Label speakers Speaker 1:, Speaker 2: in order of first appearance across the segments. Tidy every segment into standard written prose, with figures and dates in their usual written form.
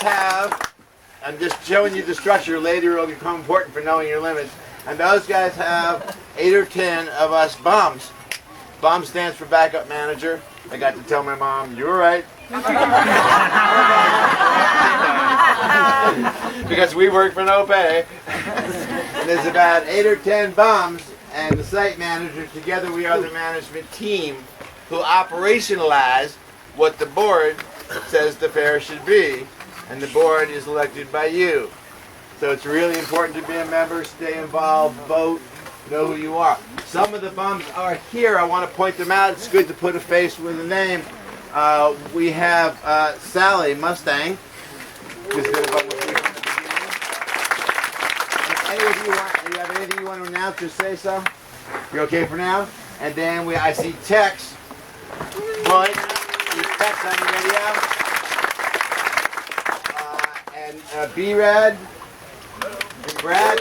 Speaker 1: have, I'm just showing you the structure, later it will become important for knowing your limits, and those guys have 8 or 10 of us BUMs. BUM stands for backup manager. I got to tell my mom, you were right. Because we work for no pay. And there's about 8 or 10 BUMs and the site manager. Together we are the management team who operationalize what the board says the fair should be. And the board is elected by you. So it's really important to be a member, stay involved, vote, know who you are. Some of the BUMs are here. I want to point them out. It's good to put a face with a name. We have Sally Mustang, who's going to vote with you. If any of you have anything you want to announce or say so? You're okay for now? And then I see Tex. Lloyd, Tex on the radio. And B-Rad. And Brad.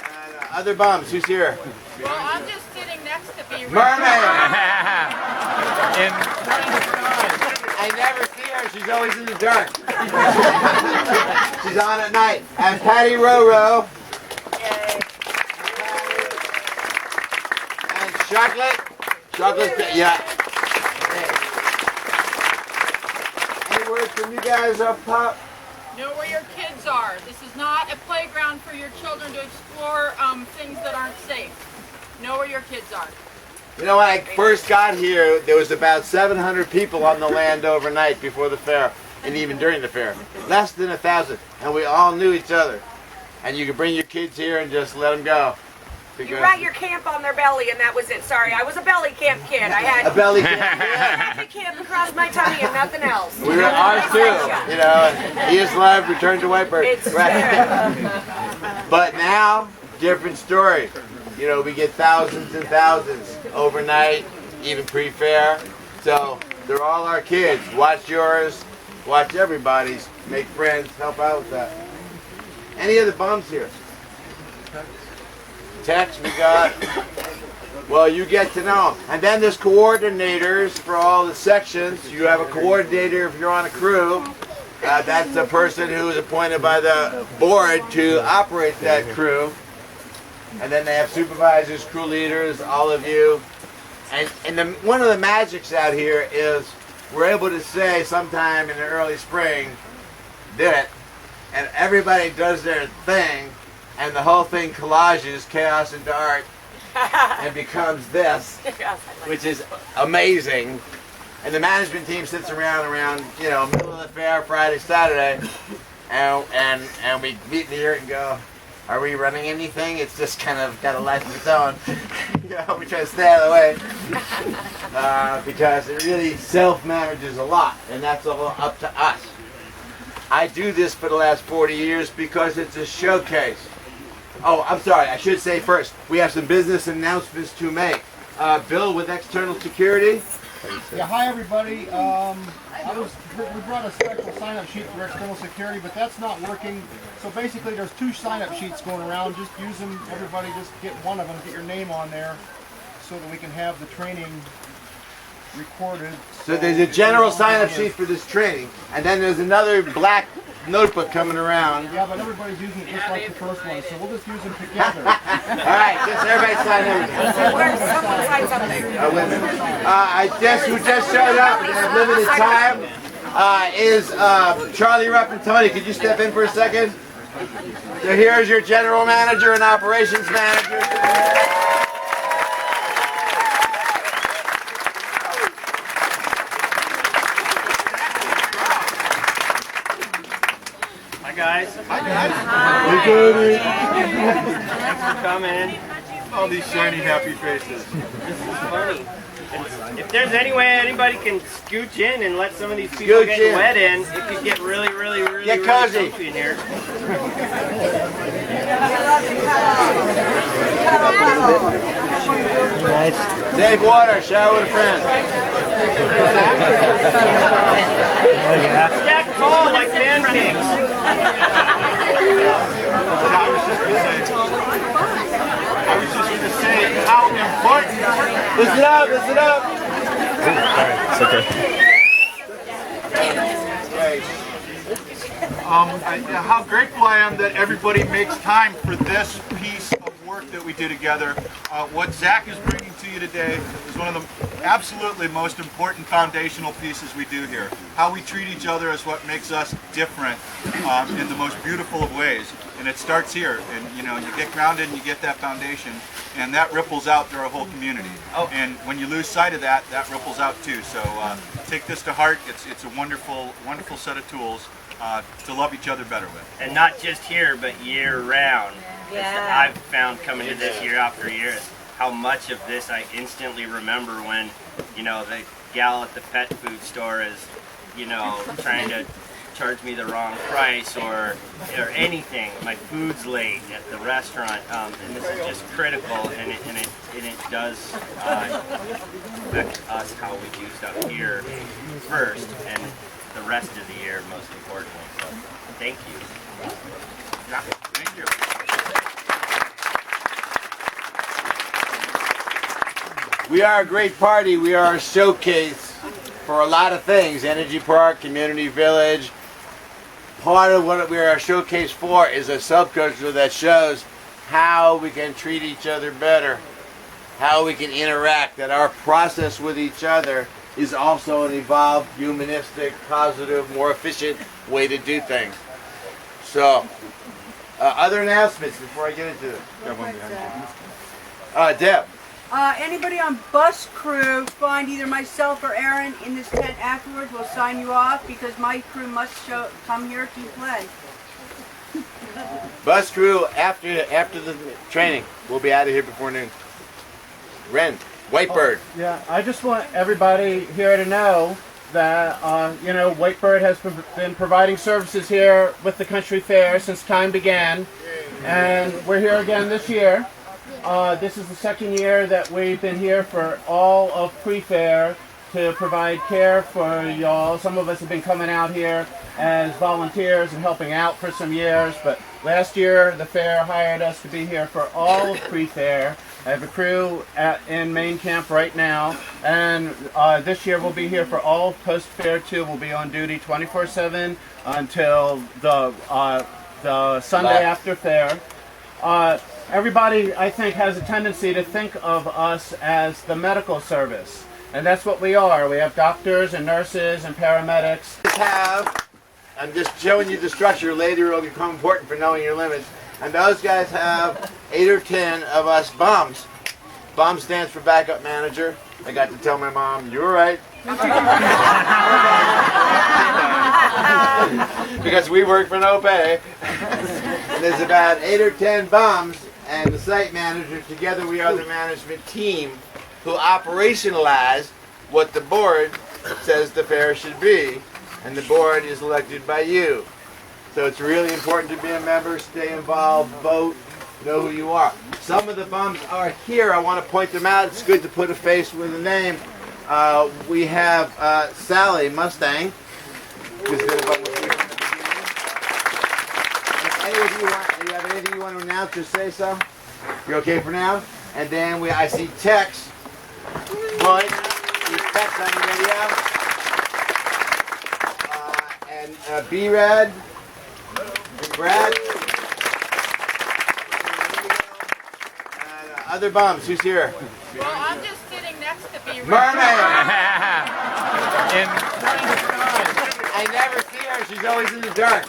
Speaker 1: And other BUMs. Who's here?
Speaker 2: Well, I'm just sitting next to B-Rad.
Speaker 1: Mermaid! I never see her. She's always in the dark. She's on at night. And Patty Roro.
Speaker 2: Yay.
Speaker 1: And Chocolate. Chocolate. Yeah. Any words from you guys up top?
Speaker 2: Know where your kids are. This is not a playground for your children to explore things that aren't safe. Know where your kids are.
Speaker 1: You know, when I first got here, there was about 700 people on the land overnight before the fair, and even during the fair. Less than 1,000, and we all knew each other. And you could bring your kids here and just let them go.
Speaker 3: You write your camp on their belly, and that was it. Sorry, I was a belly camp kid. I had
Speaker 1: a belly camp.
Speaker 3: happy camp across my tummy and nothing else.
Speaker 1: We were ours too. You know, he is love, return to Whitebird.
Speaker 3: It's
Speaker 1: But now, different story. You know, we get thousands and thousands overnight, even pre-fair. So they're all our kids. Watch yours, watch everybody's, make friends, help out with that. Any other BUMs here? Text we got. Well, you get to know them. And then there's coordinators for all the sections. You have a coordinator if you're on a crew. That's the person who is appointed by the board to operate that crew. And then they have supervisors, crew leaders, all of you. And one of the magics out here is we're able to say sometime in the early spring, did it, and everybody does their thing, and the whole thing collages chaos into art and becomes this, which is amazing. And the management team sits around, you know, middle of the fair, Friday, Saturday, and we meet in the yurt and go, are we running anything? It's just kind of got a life of its own. You know, we try to stay out of the way because it really self-manages a lot, and that's all up to us. I do this for the last 40 years because it's a showcase. Oh, I'm sorry, I should say first, we have some business announcements to make. Bill with External Security.
Speaker 4: Yeah, hi everybody. We brought a special sign-up sheet for external security, but that's not working. So basically there's 2 sign-up sheets going around. Just use them, everybody just get one of them, get your name on there so that we can have the training recorded.
Speaker 1: So there's a general sign-up sheet for this training, and then there's another black notebook coming around.
Speaker 4: Yeah, but everybody's using it just like the first one, so we'll just use them together.
Speaker 1: Alright, just everybody sign everything.
Speaker 3: Someone sign something.
Speaker 1: Wait a minute. Who just showed up and have limited time is Charlie Rupp and Tony. Could you step in for a second? So here's your general manager and operations manager.
Speaker 5: Guys.
Speaker 1: Hi guys. Hi.
Speaker 5: Thanks for coming.
Speaker 6: All these shiny, happy faces.
Speaker 5: This is funny. If there's any way anybody can scooch in and let some of these people get wet in, it could get really
Speaker 1: cozy
Speaker 5: in here.
Speaker 1: Nice. Save water, shower with a friend.
Speaker 5: Stack tall like pancakes.
Speaker 6: I was just going to say how important.
Speaker 1: Listen up, listen up.
Speaker 6: Alright, it's okay. how grateful I am that everybody makes time for this piece of work that we do together. What Zak is bringing to you today is one of the absolutely most important foundational pieces we do here. How we treat each other is what makes us different in the most beautiful of ways. And it starts here. And you know, you get grounded and you get that foundation, and that ripples out through our whole community. And when you lose sight of that, that ripples out too. So take this to heart. It's a wonderful, wonderful set of tools to love each other better with.
Speaker 5: And not just here, but year round.
Speaker 3: Yeah.
Speaker 5: I've found coming to this year after year is how much of this I instantly remember when, you know, the gal at the pet food store is, you know, trying to charge me the wrong price or anything. My food's late at the restaurant, and this is just critical, and it does affect us how we do stuff here first, and the rest of the year most importantly. So, thank you.
Speaker 6: Yeah, thank you.
Speaker 1: We are a great party. We are a showcase for a lot of things. Energy Park, Community Village. Part of what we are a showcase for is a subculture that shows how we can treat each other better, how we can interact, that our process with each other is also an evolved, humanistic, positive, more efficient way to do things. So, other announcements before I get into it. Deb.
Speaker 7: Anybody on bus crew find either myself or Aaron in this tent afterwards, we'll sign you off because my crew must come here to play.
Speaker 1: Bus crew after the training. We'll be out of here before noon. Ren, Whitebird.
Speaker 4: Yeah, I just want everybody here to know that, you know, Whitebird has been providing services here with the Country Fair since time began, and we're here again this year. This is the second year that we've been here for all of pre-fair to provide care for y'all. Some of us have been coming out here as volunteers and helping out for some years, but last year the fair hired us to be here for all of pre-fair. I have a crew in main camp right now, and this year we'll be here for all of post-fair too. We'll be on duty 24/7 until the Sunday after fair. Everybody, I think, has a tendency to think of us as the medical service, and that's what we are. We have doctors and nurses and paramedics.
Speaker 1: I'm just showing you the structure. Later it will become important for knowing your limits. And those guys have 8 or 10 of us bums. BUM stands for backup manager. I got to tell my mom, you were right. Because we work for no pay. And there's about 8 or 10 bums and the site manager. Together we are the management team who operationalize what the board says the fair should be. And the board is elected by you. So it's really important to be a member, stay involved, vote, know who you are. Some of the bums are here. I want to point them out. It's good to put a face with a name. We have Sally Mustang, who's been a bum with you from the beginning. Do you have anything you want to announce? Just say so. You're okay for now? And then I see Tex. Floyd, there's Tex on your radio. And B-Rad. Brad. And other bums, who's here?
Speaker 2: Well, I'm just sitting next to B.
Speaker 1: Mermaid! I never see her, she's always in the dark.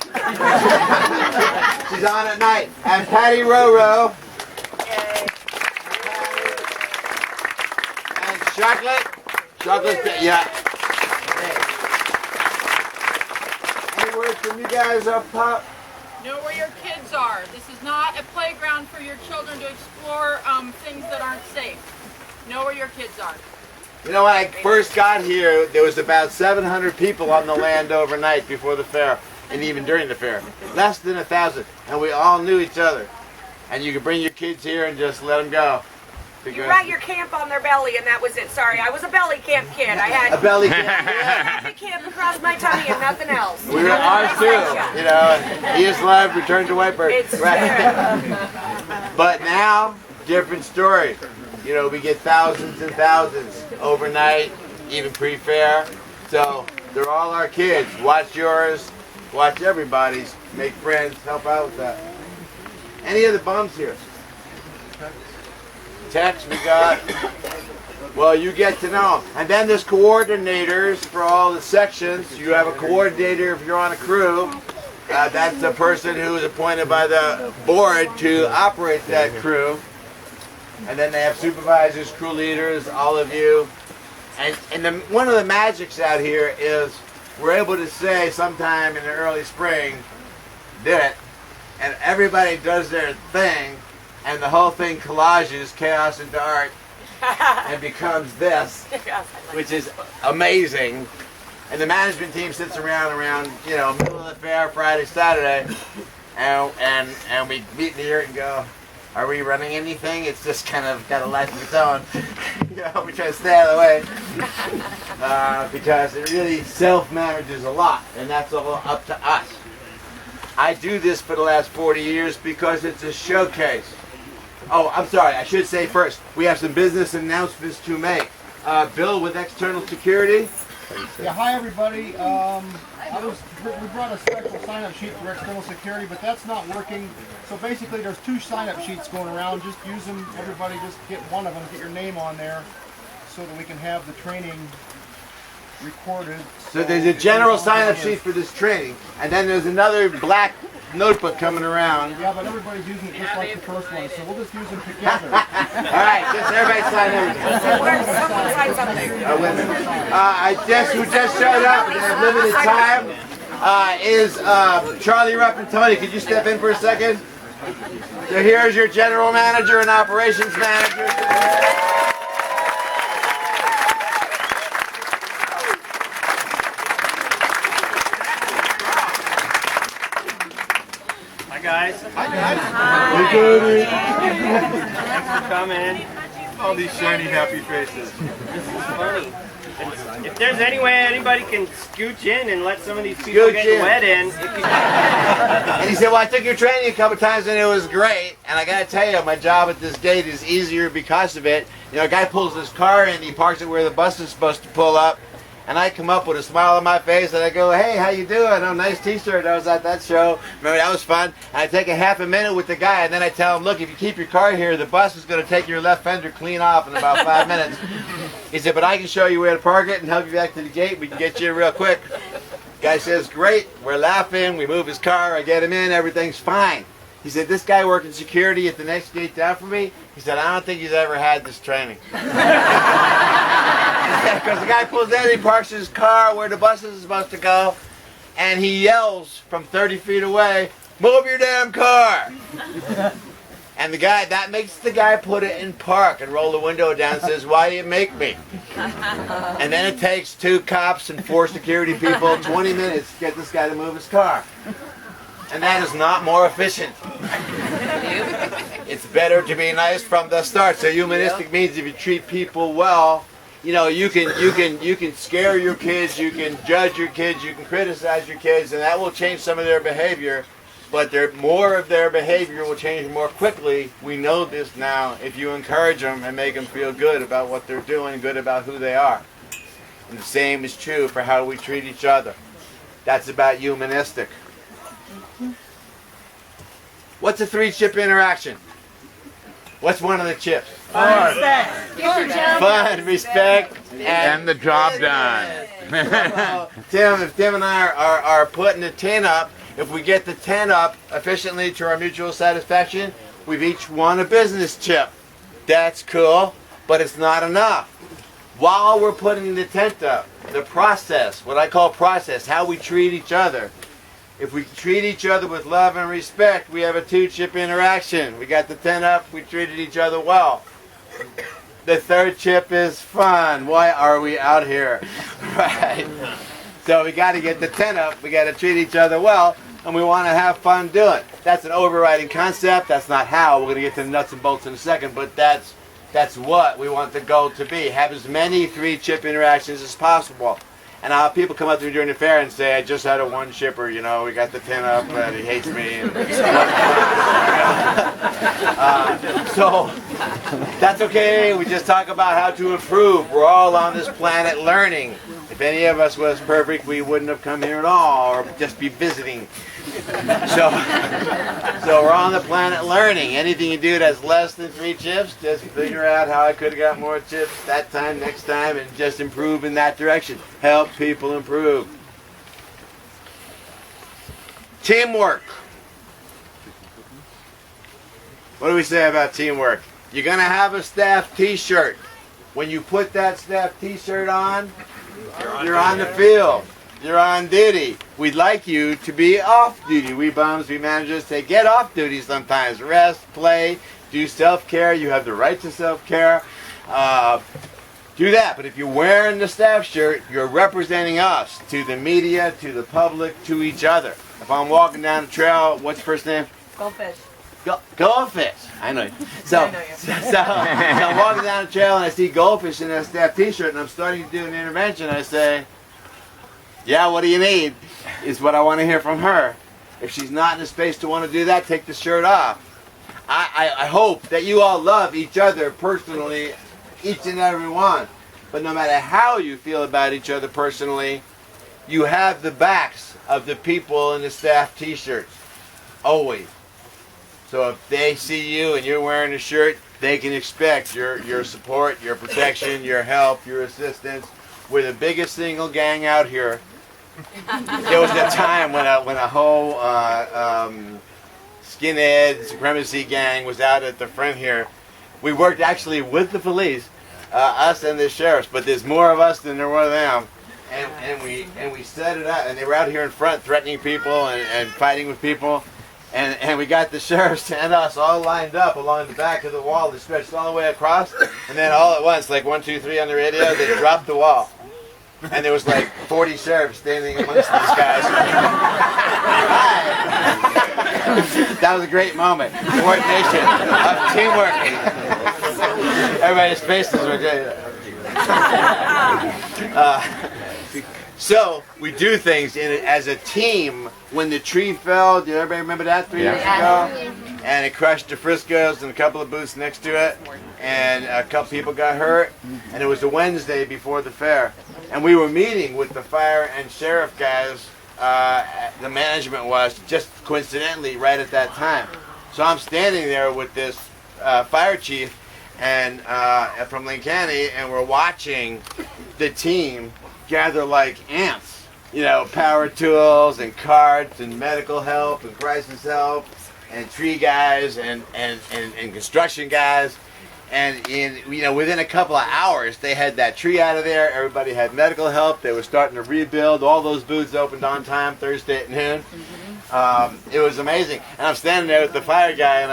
Speaker 1: She's on at night. And Patty Roro. And Chocolate. Chocolate, yeah. Any words from you guys up top?
Speaker 2: Know where your kids are. This is not a playground for your children to explore things that aren't safe. Know where your kids are.
Speaker 1: You know, when I first got here, there was about 700 people on the land overnight before the fair, and even during the fair. Less than 1,000, and we all knew each other. And you could bring your kids here and just let them go.
Speaker 3: You write your camp on their belly, and that was it. Sorry, I was a belly camp kid. I had
Speaker 1: a belly camp.
Speaker 3: happy camp across my tummy and nothing else.
Speaker 1: We were ours too. You know, he is love, return to Whitebird.
Speaker 3: It's
Speaker 1: right. But now, different story. You know, we get thousands and thousands overnight, even pre-fair. So they're all our kids. Watch yours. watch everybody's, make friends, help out with that. Any other bums here? Text we got. Well, you get to know. And then there's coordinators for all the sections. You have a coordinator if you're on a crew. That's the person who is appointed by the board to operate that crew. And then they have supervisors, crew leaders, all of you. And one of the magics out here is we're able to say sometime in the early spring, did it, and everybody does their thing, and the whole thing collages chaos into art and becomes this, which is amazing. And the management team sits around, middle of the fair, Friday, Saturday, and we meet in the yurt and go, are we running anything? It's just kind of got a life of its own. We try to stay out of the way because it really self-manages a lot, and that's all up to us. I do this for the last 40 years because it's a showcase. Oh, I'm sorry, I should say first, we have some business announcements to make. Bill with External Security.
Speaker 4: Yeah, hi everybody. We brought a special sign-up sheet for external security, but that's not working. So basically there's two sign-up sheets going around. Just use them, everybody just get one of them, get your name on there so that we can have the training recorded.
Speaker 1: So there's a general sign-up sheet for this training, and then there's another black notebook coming around.
Speaker 4: Yeah, but everybody's using it just like the first one, so we'll just use them together.
Speaker 1: All right, just everybody sign everything.
Speaker 3: Someone sign something.
Speaker 1: Wait a minute. Who just showed up and have limited time is Charlie Rupp and Tony. Could you step in for a second? So here's your general manager and operations manager.
Speaker 5: Hi guys.
Speaker 6: Hi guys.
Speaker 5: Thanks for coming.
Speaker 6: All these shiny, happy faces.
Speaker 5: This is funny. If there's any way anybody can scooch in and let some of these people get wet in, it could...
Speaker 1: And he said, well, I took your training a couple times and it was great. And I got to tell you, my job at this gate is easier because of it. A guy pulls his car in, he parks it where the bus is supposed to pull up. And I come up with a smile on my face and I go, hey, how you doing? Oh, nice t-shirt. I was at that show. Remember, that was fun. And I take a half a minute with the guy and then I tell him, look, if you keep your car here, the bus is going to take your left fender clean off in about 5 minutes. He said, but I can show you where to park it and help you back to the gate. We can get you in real quick. Guy says, great. We're laughing. We move his car. I get him in. Everything's fine. He said, this guy working security at the next gate down from me, he said, I don't think he's ever had this training. Because the guy pulls in, he parks his car where the bus is supposed to go, and he yells from 30 feet away, move your damn car! And the guy, that makes the guy put it in park and roll the window down and says, why do you make me? And then it takes 2 cops and 4 security people 20 minutes to get this guy to move his car. And that is not more efficient. It's better to be nice from the start. So humanistic means if you treat people well, you can scare your kids, you can judge your kids, you can criticize your kids, and that will change some of their behavior. But more of their behavior will change more quickly. We know this now if you encourage them and make them feel good about what they're doing, good about who they are. And the same is true for how we treat each other. That's about humanistic. What's a 3-chip interaction? What's one of the chips?
Speaker 6: Fun.
Speaker 1: Fun, respect,
Speaker 8: And the job done.
Speaker 1: If Tim and I are putting the tin up, if we get the tin up efficiently to our mutual satisfaction, we've each won a business chip. That's cool, but it's not enough. While we're putting the tent up, the process, what I call process, how we treat each other. If we treat each other with love and respect, we have a 2-chip interaction. We got the tent up, we treated each other well. The 3rd chip is fun. Why are we out here? Right. So we got to get the tent up, we got to treat each other well, and we want to have fun doing it. That's an overriding concept. That's not how. We're going to get to the nuts and bolts in a second, but that's what we want the goal to be. Have as many 3-chip interactions as possible. And I'll have people come up to me during the fair and say, I just had a 1-chipper, we got the tin up, and he hates me. And so that's okay. We just talk about how to improve. We're all on this planet learning. If any of us was perfect, we wouldn't have come here at all, or just be visiting. So we're on the planet learning. Anything you do that's less than 3 chips, just figure out how I could have got more chips that time, next time, and just improve in that direction. Help people improve. Teamwork. What do we say about teamwork? You're going to have a staff t-shirt. When you put that staff t-shirt on, you're on the field. You're on duty. We'd like you to be off duty. We bums, we managers say get off duty sometimes. Rest, play, do self-care. You have the right to self-care. Do that. But if you're wearing the staff shirt, you're representing us to the media, to the public, to each other. If I'm walking down the trail, what's your first name?
Speaker 3: Goldfish.
Speaker 1: Goldfish. I know you. So I'm walking down the trail and I see Goldfish in that staff t-shirt and I'm starting to do an intervention. I say, yeah, what do you need? Is what I want to hear from her. If she's not in a space to want to do that, take the shirt off. I hope that you all love each other personally, each and every one. But no matter how you feel about each other personally, you have the backs of the people in the staff t-shirts. Always. So if they see you and you're wearing a shirt, they can expect your support, your protection, your help, your assistance. We're the biggest single gang out here. There was a time when a whole skinhead supremacy gang was out at the front here. We worked actually with the police, us and the sheriffs, but there's more of us than there were of them. And we set it up, and they were out here in front threatening people and fighting with people. And we got the sheriffs and us all lined up along the back of the wall that stretched all the way across. And then all at once, like 1, 2, 3 on the radio, they dropped the wall. And there was like 40 sheriffs standing amongst these guys. That was a great moment. Coordination, teamwork. Everybody's faces were great. So we do things as a team. When the tree fell, did everybody remember that 3 years ago? And it crushed the Frisco's and a couple of booths next to it, and a couple people got hurt. And it was a Wednesday before the fair, and we were meeting with the fire and sheriff guys. The management was just coincidentally right at that time. So I'm standing there with this fire chief and from Lake County, and we're watching the team gather like ants. You know, power tools and carts and medical help and crisis help and tree guys and construction guys. And within a couple of hours, they had that tree out of there. Everybody had medical help. They were starting to rebuild. All those booths opened on time Thursday at noon. It was amazing. And I'm standing there with the fire guy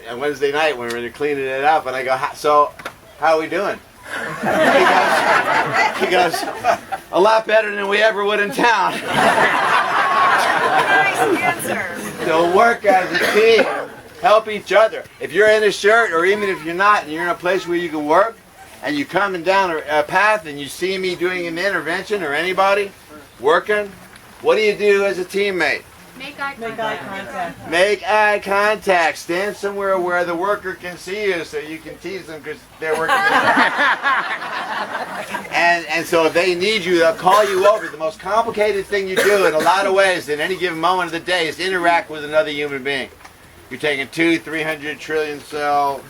Speaker 1: on Wednesday night when we were cleaning it up. And I go, so how are we doing? He goes, a lot better than we ever would in town.
Speaker 3: Nice answer.
Speaker 1: So work as a team. Help each other. If you're in a shirt, or even if you're not, and you're in a place where you can work, and you coming down a path and you see me doing an intervention, or anybody working, what do you do as a teammate?
Speaker 2: Make eye contact.
Speaker 1: Make eye contact. Stand somewhere where the worker can see you so you can tease them because they're working. And so if they need you, they'll call you over. The most complicated thing you do in a lot of ways in any given moment of the day is interact with another human being. You're taking 200-300 trillion cell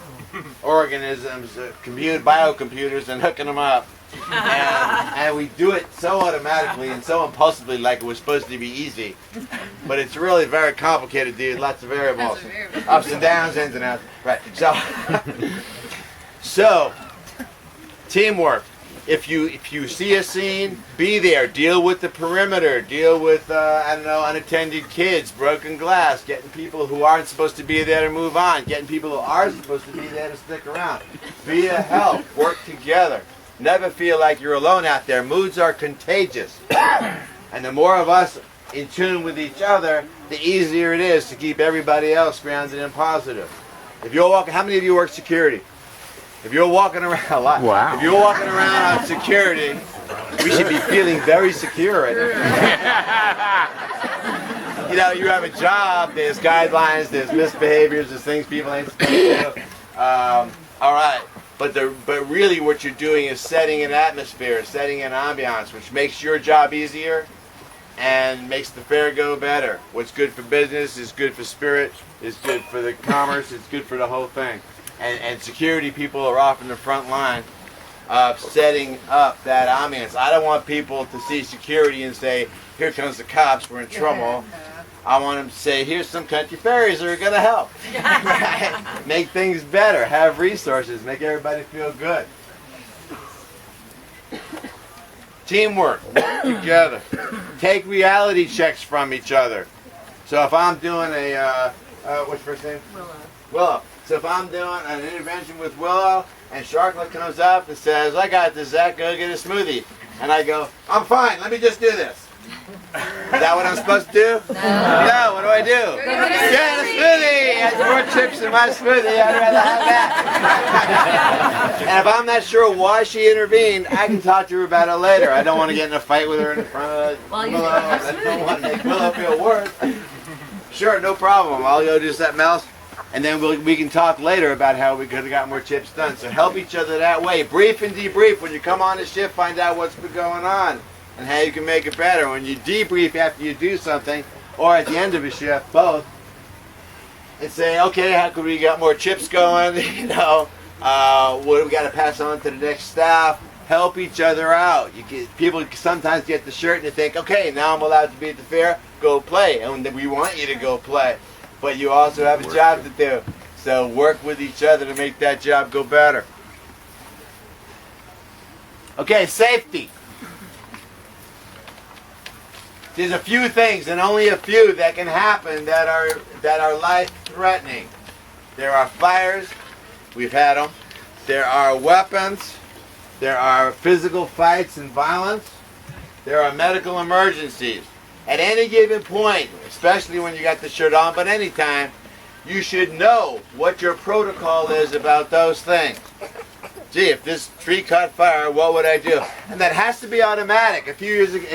Speaker 1: organisms, biocomputers, and hooking them up. And we do it so automatically and so impulsively, like it was supposed to be easy. But it's really very complicated, dude. Lots of variables. Ups and downs, ins and outs. Right. So teamwork. If you see a scene, be there. Deal with the perimeter. Deal with, unattended kids, broken glass, getting people who aren't supposed to be there to move on, getting people who are supposed to be there to stick around. Be a help. Work together. Never feel like you're alone out there. Moods are contagious. And the more of us in tune with each other, the easier it is to keep everybody else grounded and positive. If you're walking, how many of you work security? If you're walking around a lot,
Speaker 8: wow.
Speaker 1: If you're walking around on security, we should be feeling very secure right now. You have a job, there's guidelines, there's misbehaviors, there's things people ain't supposed to do. All right. but really what you're doing is setting an atmosphere, setting an ambiance, which makes your job easier and makes the fair go better. What's good for business is good for spirit, is good for the commerce, it's good for the whole thing. And security people are often the front line of setting up that ambiance. I don't want people to see security and say, here comes the cops, we're in trouble. I want them to say, here's some country fairies that are going to help. Make things better, have resources, make everybody feel good. Teamwork, work together. Take reality checks from each other. So if I'm doing what's your first name? Willow. So if I'm doing an intervention with Willow, and Sharklet comes up and says, I got this, Zach, go get a smoothie. And I go, I'm fine, let me just do this. Is that what I'm supposed to do? No, what do I do? Get a smoothie! It has more chips in my smoothie, I'd rather have that. And if I'm not sure why she intervened, I can talk to her about it later. I don't want to get in a fight with her in front of Willow. I don't want to make Willow feel worse. Sure, no problem. I'll go do something else. And then we can talk later about how we could have got more chips done. So help each other that way. Brief and debrief. When you come on the shift, find out what's been going on and how you can make it better. When you debrief after you do something, or at the end of a shift, both, and say, okay, how could we get more chips going? You know, what do we got to pass on to the next staff? Help each other out. People sometimes get the shirt and they think, okay, now I'm allowed to be at the fair. Go play, and we want you to go play. But you also have a job to do. So work with each other to make that job go better. Okay, safety. There's a few things, and only a few, that can happen that are life-threatening. There are fires. We've had them. There are weapons. There are physical fights and violence. There are medical emergencies. At any given point, especially when you got the shirt on, but anytime, you should know what your protocol is about those things. Gee, if this tree caught fire, what would I do? And that has to be automatic. A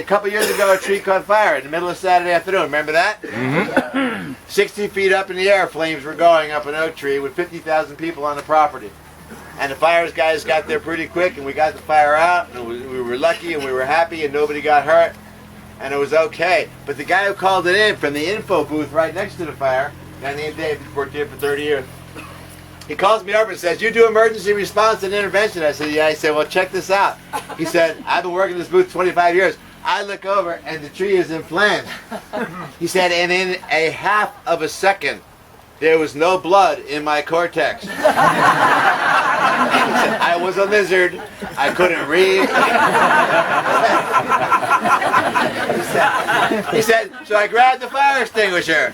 Speaker 1: couple years ago, a tree caught fire in the middle of Saturday afternoon. Remember that? Mm-hmm. 60 feet up in the air, flames were going up an oak tree with 50,000 people on the property. And the fire guys got there pretty quick, and we got the fire out, and we were lucky, and we were happy, and nobody got hurt. And it was okay. But the guy who called it in from the info booth right next to the fire, a guy named Dave, he's worked here for 30 years, he calls me over and says, you do emergency response and intervention? I said, yeah. He said, well, check this out. He said, I've been working this booth 25 years. I look over and the tree is in flames. He said, and in a half of a second, there was no blood in my cortex. He said, I was a lizard. I couldn't read. He said, so I grabbed the fire extinguisher.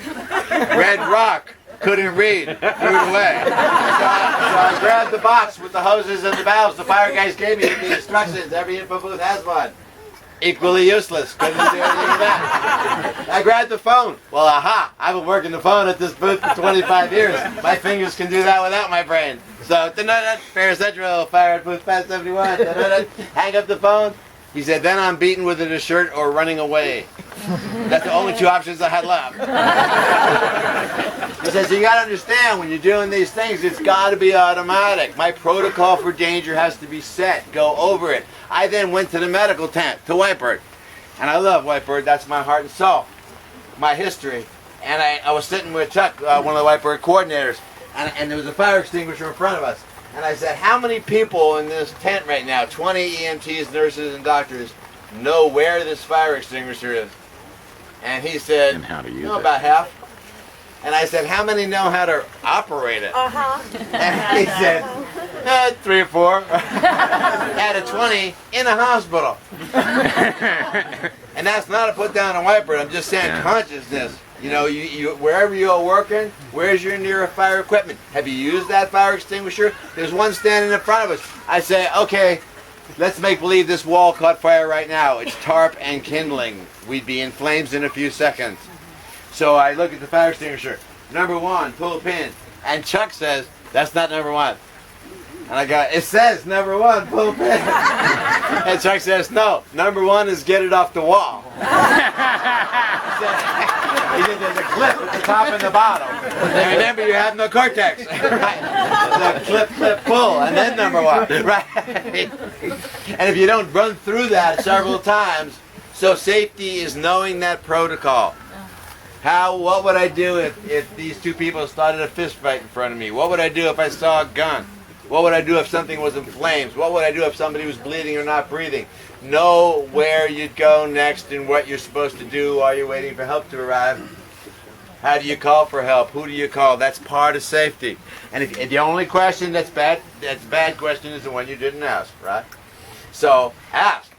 Speaker 1: Red rock. Couldn't read. Threw it away. So I grabbed the box with the hoses and the valves. The fire guys gave me the instructions. Every info booth has one. Equally useless. Couldn't do anything with that. I grabbed the phone. Well, aha. I've been working the phone at this booth for 25 years. My fingers can do that without my brain. So, Fair Central, fire at booth 571. Hang up the phone. He said, then I'm beaten with a shirt or running away. That's the only two options I had left. He says, so you got to understand, when you're doing these things, it's got to be automatic. My protocol for danger has to be set. Go over it. I then went to the medical tent, to Whitebird. And I love Whitebird. That's my heart and soul, my history. And I was sitting with Chuck, one of the Whitebird coordinators, and there was a fire extinguisher in front of us. And I said, how many people in this tent right now, 20 EMTs, nurses, and doctors, know where this fire extinguisher is? And he said,
Speaker 8: and how to use it.
Speaker 1: About half. And I said, how many know how to operate it?
Speaker 3: Uh-huh.
Speaker 1: And he said, 3 or 4. Out of 20 in a hospital. And that's not a put down on Whitebird. I'm just saying consciousness. You know, you wherever you're working, where's your nearest fire equipment? Have you used that fire extinguisher? There's one standing in front of us. I say, okay, let's make believe this wall caught fire right now. It's tarp and kindling. We'd be in flames in a few seconds. So I look at the fire extinguisher. Number 1, pull a pin. And Chuck says, that's not number 1. And I go, it says number 1, pull a pin. And Chuck says, no, number 1 is get it off the wall. There's a clip at the top and the bottom. And remember, you have no cortex. Right? So clip, clip, pull, and then number one. Right? And if you don't run through that several times, so safety is knowing that protocol. What would I do if these two people started a fist fight in front of me? What would I do if I saw a gun? What would I do if something was in flames? What would I do if somebody was bleeding or not breathing? Know where you'd go next and what you're supposed to do while you're waiting for help to arrive. How do you call for help? Who do you call? That's part of safety. And if the only question that's bad question is the one you didn't ask, right? So ask.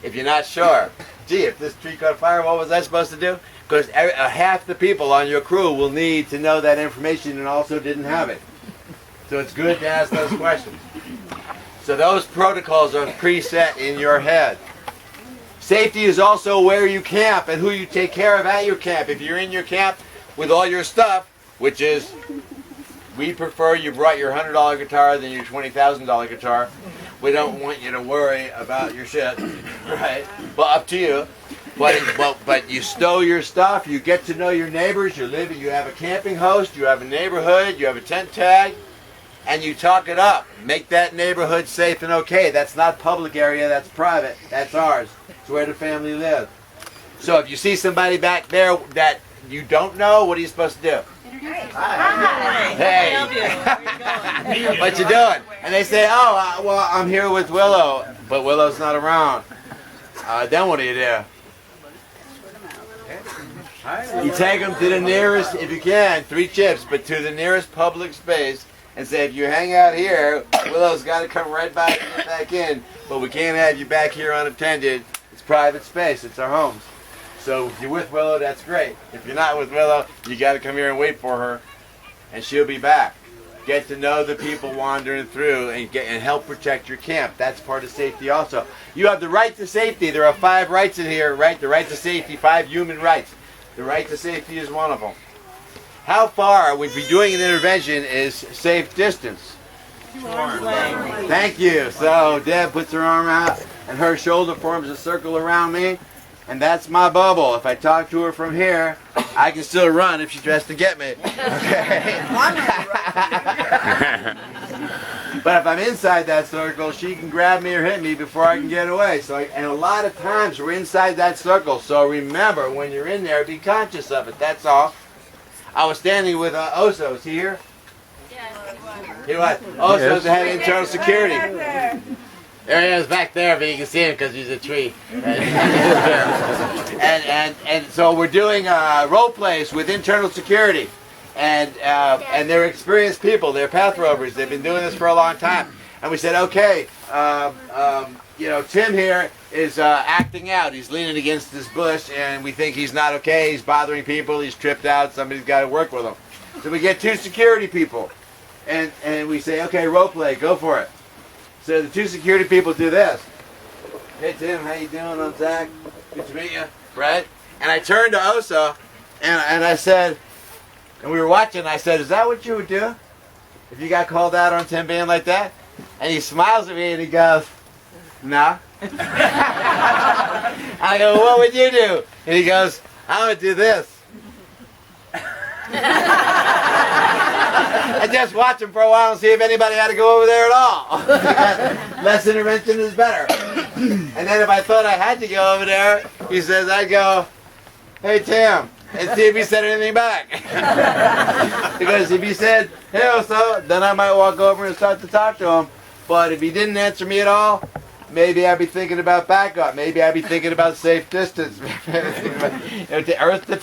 Speaker 1: If you're not sure, gee, if this tree caught fire, what was I supposed to do? Because half the people on your crew will need to know that information and also didn't have it. So it's good to ask those questions. So those protocols are preset in your head. Safety is also where you camp and who you take care of at your camp. If you're in your camp with all your stuff, which is, we prefer you brought your $100 guitar than your $20,000 guitar. We don't want you to worry about your shit, right? Well, up to you. But you stow your stuff, you get to know your neighbors, you have a camping host, you have a neighborhood, you have a tent tag, and you talk it up. Make that neighborhood safe and okay. That's not public area, that's private, that's ours. It's where the family lives. So if you see somebody back there that you don't know, what are you supposed to do? Hi. Hey. What you doing? And they say, oh, well, I'm here with Willow, but Willow's not around. Then what do you do? You take them to the nearest, if you can, 3 chips, but to the nearest public space and say, if you hang out here, Willow's got to come right back and get back in, but we can't have you back here unattended. It's private space. It's our homes. So if you're with Willow, that's great. If you're not with Willow, you got to come here and wait for her, and she'll be back. Get to know the people wandering through and help protect your camp. That's part of safety also. You have the right to safety. There are 5 rights in here, right? The right to safety, 5 human rights. The right to safety is one of them. How far, when we're doing an intervention, is safe distance? Thank you. So Deb puts her arm out and her shoulder forms a circle around me, and that's my bubble. If I talk to her from here, I can still run if she tries to get me. Okay. But if I'm inside that circle, she can grab me or hit me before I can get away. And a lot of times we're inside that circle. So remember, when you're in there, be conscious of it. That's all. I was standing with Oso. Is he here? Yes, he was. Oso's the head of internal security. There he is back there, but you can see him because he's a tree. And so we're doing role plays with internal security. And they're experienced people. They're path rovers. They've been doing this for a long time. And we said, okay, Tim here is acting out. He's leaning against this bush, and we think he's not okay. He's bothering people. He's tripped out. Somebody's got to work with him. So we get 2 security people, and we say, okay, role play, go for it. So the 2 security people do this. Hey Tim, how you doing? I'm Zach. Good to meet you. Brad. And I turned to Osa, and I said. And we were watching, and I said, is that what you would do if you got called out on Tim being like that? And he smiles at me, and he goes, no. I go, what would you do? And he goes, I would do this. I just watch him for a while and see if anybody had to go over there at all. Less intervention is better. And then if I thought I had to go over there, he says, I'd go, hey, Tim. And see if he said anything back. Because if he said, hey, so, then I might walk over and start to talk to him. But if he didn't answer me at all, maybe I'd be thinking about backup. Maybe I'd be thinking about safe distance. Earth to